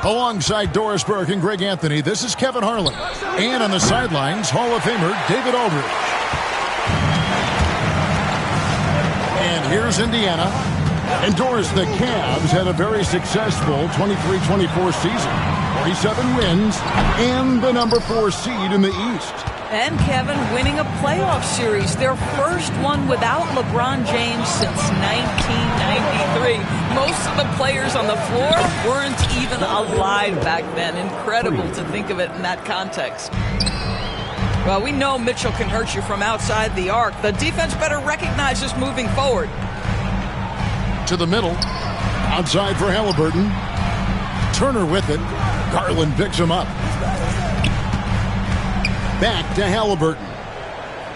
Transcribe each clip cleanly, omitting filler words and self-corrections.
Alongside Doris Burke and Greg Anthony, this is Kevin Harlan. And on the sidelines, Hall of Famer David Aldridge. And here's Indiana. And Doris, the Cavs had a very successful 23-24 season. 47 wins and the number 4 seed in the East. And Kevin winning a playoff series, their first one without LeBron James since 1993. Most of the players on the floor weren't even alive back then. Incredible to think of it in that context. Well, we know Mitchell can hurt you from outside the arc. The defense better recognize this moving forward. To the middle, outside for Halliburton. Turner with it. Garland picks him up. Back to Halliburton.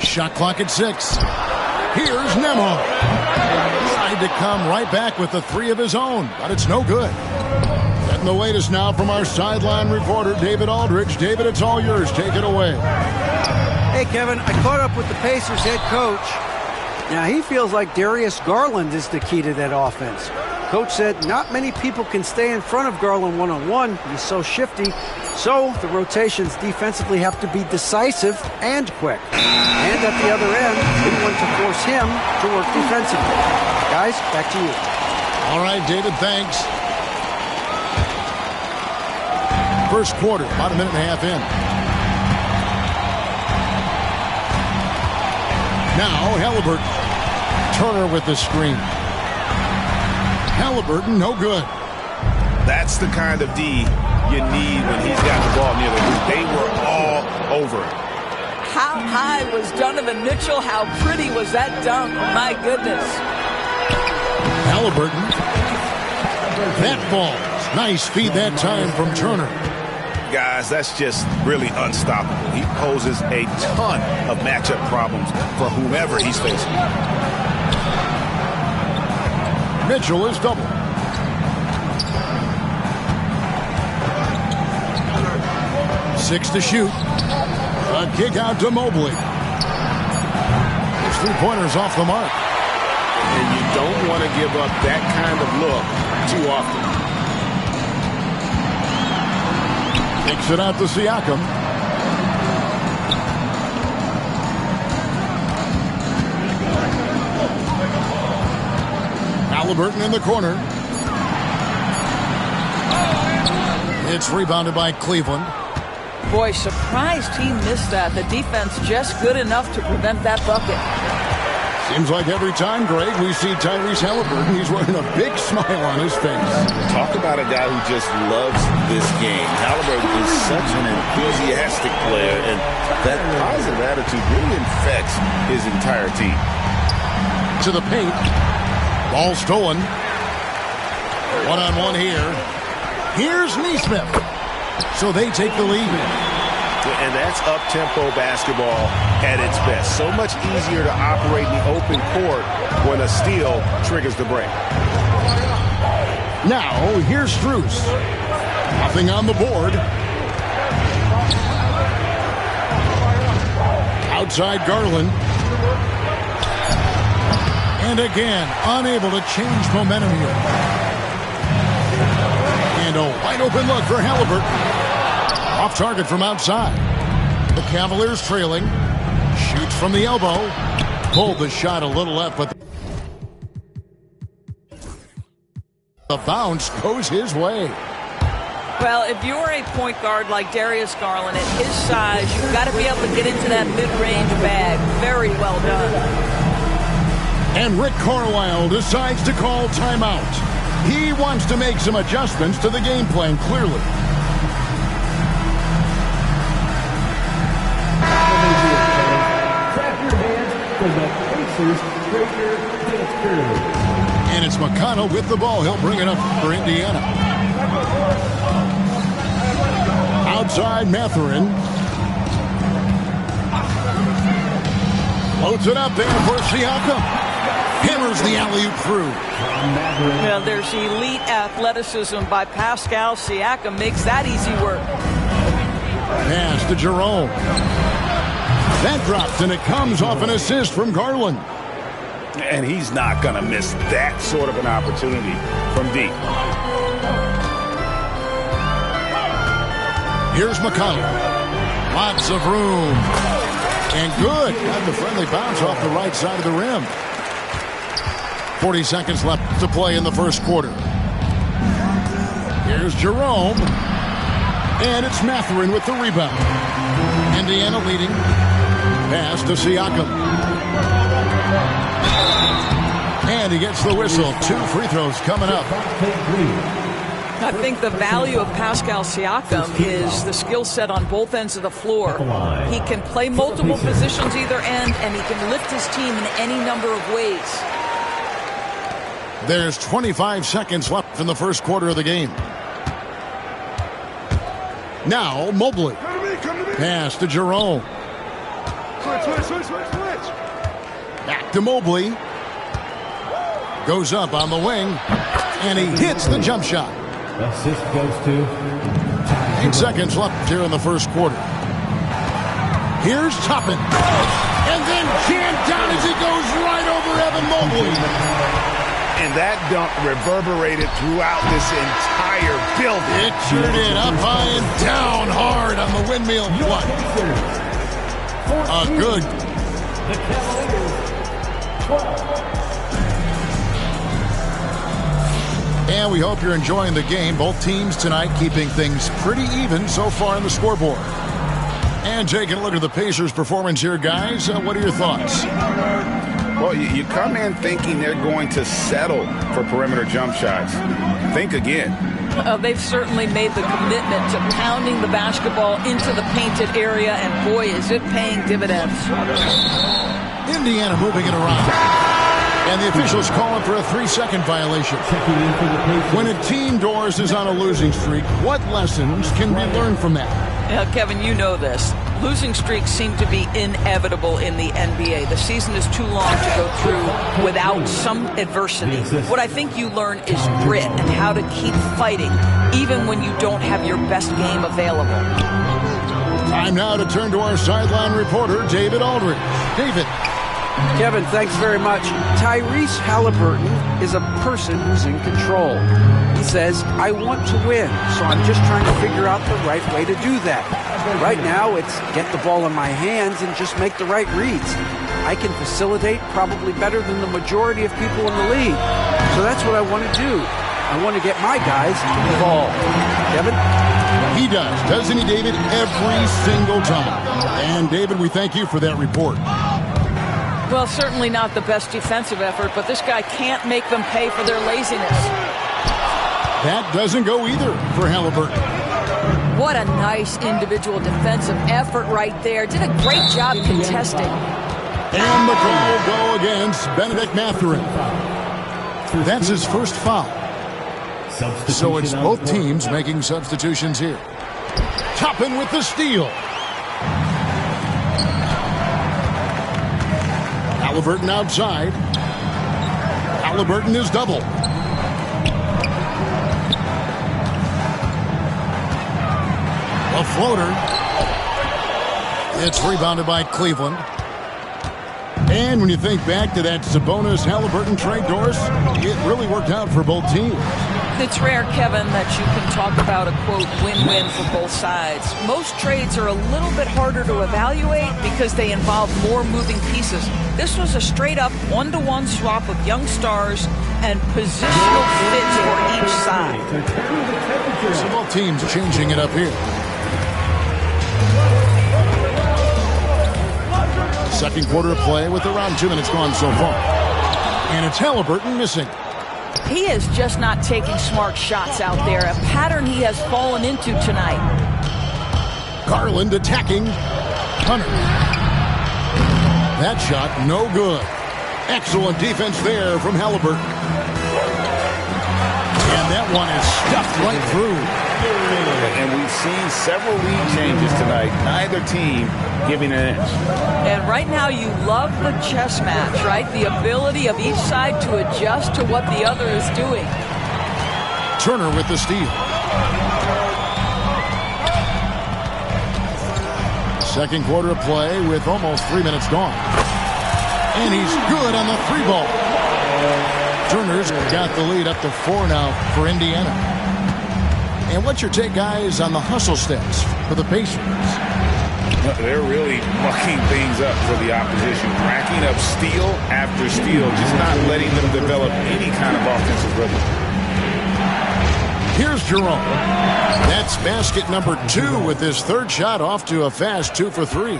Shot clock at 6. Here's Nemo. Tried to come right back with the 3 of his own, but it's no good. Getting the latest now from our sideline reporter, David Aldridge. David, it's all yours. Take it away. Hey, Kevin, I caught up with the Pacers head coach. Now, he feels like Darius Garland is the key to that offense. Coach said not many people can stay in front of Garland one-on-one. He's so shifty. So the rotations defensively have to be decisive and quick. And at the other end, we want to force him to work defensively. Guys, back to you. All right, David, thanks. First quarter, about a minute and a half in. Now, Halliburton. Turner with the screen. Halliburton, no good. That's the kind of D you need when he's got the ball near the hoop. They were all over it. How high was Donovan Mitchell? How pretty was that dunk? My goodness. Halliburton. That ball. Nice feed that time from Turner. Guys, that's just really unstoppable. He poses a ton of matchup problems for whomever he's facing. Mitchell is double. Six to shoot. A kick out to Mobley. His 3-pointers off the mark. And you don't want to give up that kind of look too often. Takes it out to Siakam. Halliburton in the corner. It's rebounded by Cleveland. Boy, surprised he missed that. The defense just good enough to prevent that bucket. Seems like every time, Greg, we see Tyrese Halliburton, he's wearing a big smile on his face. Talk about a guy who just loves this game. Halliburton is such an enthusiastic player, and that positive attitude really infects his entire team. To the paint. Ball stolen. One-on-one here. Here's Neesmith. So they take the lead. And that's up-tempo basketball at its best. So much easier to operate in the open court when a steal triggers the break. Now, here's Strus. Nothing on the board. Outside Garland. And again, unable to change momentum here. And a wide-open look for Halliburton. Off target from outside. The Cavaliers trailing. Shoots from the elbow. Pulled the shot a little left, but the bounce goes his way. Well, if you're a point guard like Darius Garland at his size, you've got to be able to get into that mid-range bag. Very well done. And Rick Carlisle decides to call timeout. He wants to make some adjustments to the game plan, clearly. And it's McConnell with the ball. He'll bring it up for Indiana. Outside Mathurin. Loads it up there for Siakam. Hammers the alley-oop through. Well, there's elite athleticism by Pascal Siakam. Makes that easy work. Pass to Jerome. That drops, and it comes off an assist from Garland. And he's not going to miss that sort of an opportunity from deep. Here's McConnell. Lots of room. And good. Got the friendly bounce off the right side of the rim. 40 seconds left to play in the first quarter. Here's Jerome. And it's Mathurin with the rebound. Indiana leading. Pass to Siakam. And he gets the whistle. 2 free throws coming up. I think the value of Pascal Siakam is the skill set on both ends of the floor. He can play multiple positions either end, and he can lift his team in any number of ways. There's 25 seconds left in the first quarter of the game. Now Mobley. Pass to Jerome. Switch. Back to Mobley. Goes up on the wing. And he hits the jump shot. Assist goes to 8 seconds left here in the first quarter. Here's Toppin. And then jammed down as he goes right over Evan Mobley. And that dunk reverberated throughout this entire building. It sure did. Up high and down hard on the windmill play. Good. the Cavaliers 12. And we hope you're enjoying the game. Both teams tonight keeping things pretty even so far on the scoreboard. And taking a look at the Pacers' performance here, guys. What are your thoughts? Well, you come in thinking they're going to settle for perimeter jump shots. Think again. They've certainly made the commitment to pounding the basketball into the painted area, and boy, is it paying dividends. Indiana moving it around. And the officials calling for a 3-second violation. When a team, Doris, is on a losing streak, what lessons can be learned from that? Kevin, you know this. Losing streaks seem to be inevitable in the NBA. The season is too long to go through without some adversity. What I think you learn is grit and how to keep fighting, even when you don't have your best game available. Time now to turn to our sideline reporter, David Aldridge. David. Kevin, thanks very much. Tyrese Halliburton is a person who's in control. He says, I want to win, so I'm just trying to figure out the right way to do that. Right now, it's get the ball in my hands and just make the right reads. I can facilitate probably better than the majority of people in the league. So that's what I want to do. I want to get my guys involved. Kevin? He does, doesn't he, David? Every single time. And, David, we thank you for that report. Well, certainly not the best defensive effort, but this guy can't make them pay for their laziness. That doesn't go either for Halliburton. What a nice individual defensive effort right there. Did a great job contesting. And the call will go against Benedict Mathurin. That's his first foul. So it's both teams making substitutions here. Toppin with the steal. Halliburton outside. Halliburton is double. A floater. It's rebounded by Cleveland. And when you think back to that Sabonis-Halliburton trade, Doris, it really worked out for both teams. It's rare, Kevin, that you can talk about a, quote, win-win for both sides. Most trades are a little bit harder to evaluate because they involve more moving pieces. This was a straight-up one-to-one swap of young stars and positional fits for each side. So both teams changing it up here. Second quarter of play with around 2 minutes gone so far. And it's Halliburton missing. He is just not taking smart shots out there, a pattern he has fallen into tonight. Garland attacking. Hunter. That shot, no good. Excellent defense there from Halliburton. And that one is stuffed right through. And we've seen several lead changes tonight. Neither team giving an inch. And right now you love the chess match, right? The ability of each side to adjust to what the other is doing. Turner with the steal. Second quarter of play with almost 3 minutes gone. And he's good on the 3-ball. Turner's got the lead up to 4 now for Indiana. And what's your take, guys, on the hustle stats for the Pacers? They're really mucking things up for the opposition, racking up steal after steal, just not letting them develop any kind of offensive rhythm. Here's Jerome. That's basket number 2 with his third shot off to a fast 2 for 3.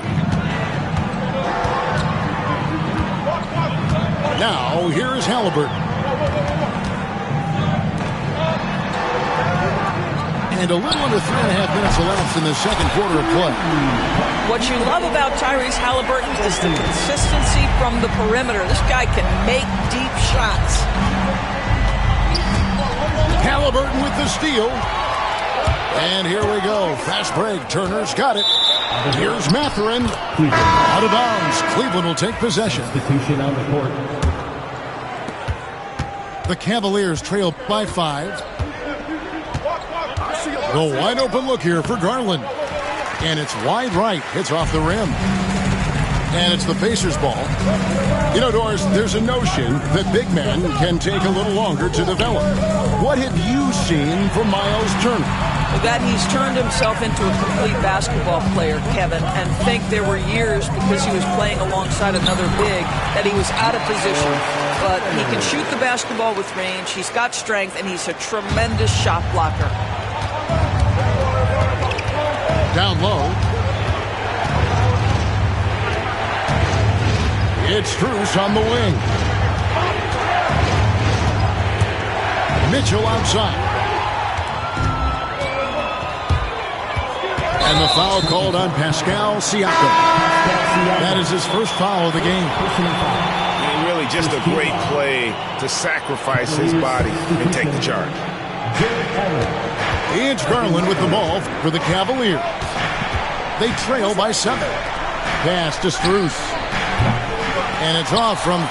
Now, here is Halliburton. And a little under 3.5 minutes elapsed in the second quarter of play. What you love about Tyrese Halliburton is the consistency from the perimeter. This guy can make deep shots. Halliburton with the steal. And here we go. Fast break. Turner's got it. Here's Mathurin. Out of bounds. Cleveland will take possession. Substitution on the court. The Cavaliers trail by 5. The wide open look here for Garland. And it's wide right. Hits off the rim. And it's the Pacers ball. You know, Doris, there's a notion that big men can take a little longer to develop. What have you seen from Miles Turner? Well, that he's turned himself into a complete basketball player, Kevin, and think there were years because he was playing alongside another big that he was out of position. But he can shoot the basketball with range. He's got strength, and he's a tremendous shot blocker. Down low. It's Strus on the wing. Mitchell outside. And the foul called on Pascal Siakam. That is his first foul of the game. Really just a great play to sacrifice his body and take the charge. It's Garland with the ball for the Cavaliers. They trail by 7. Pass to Strus. And it's off from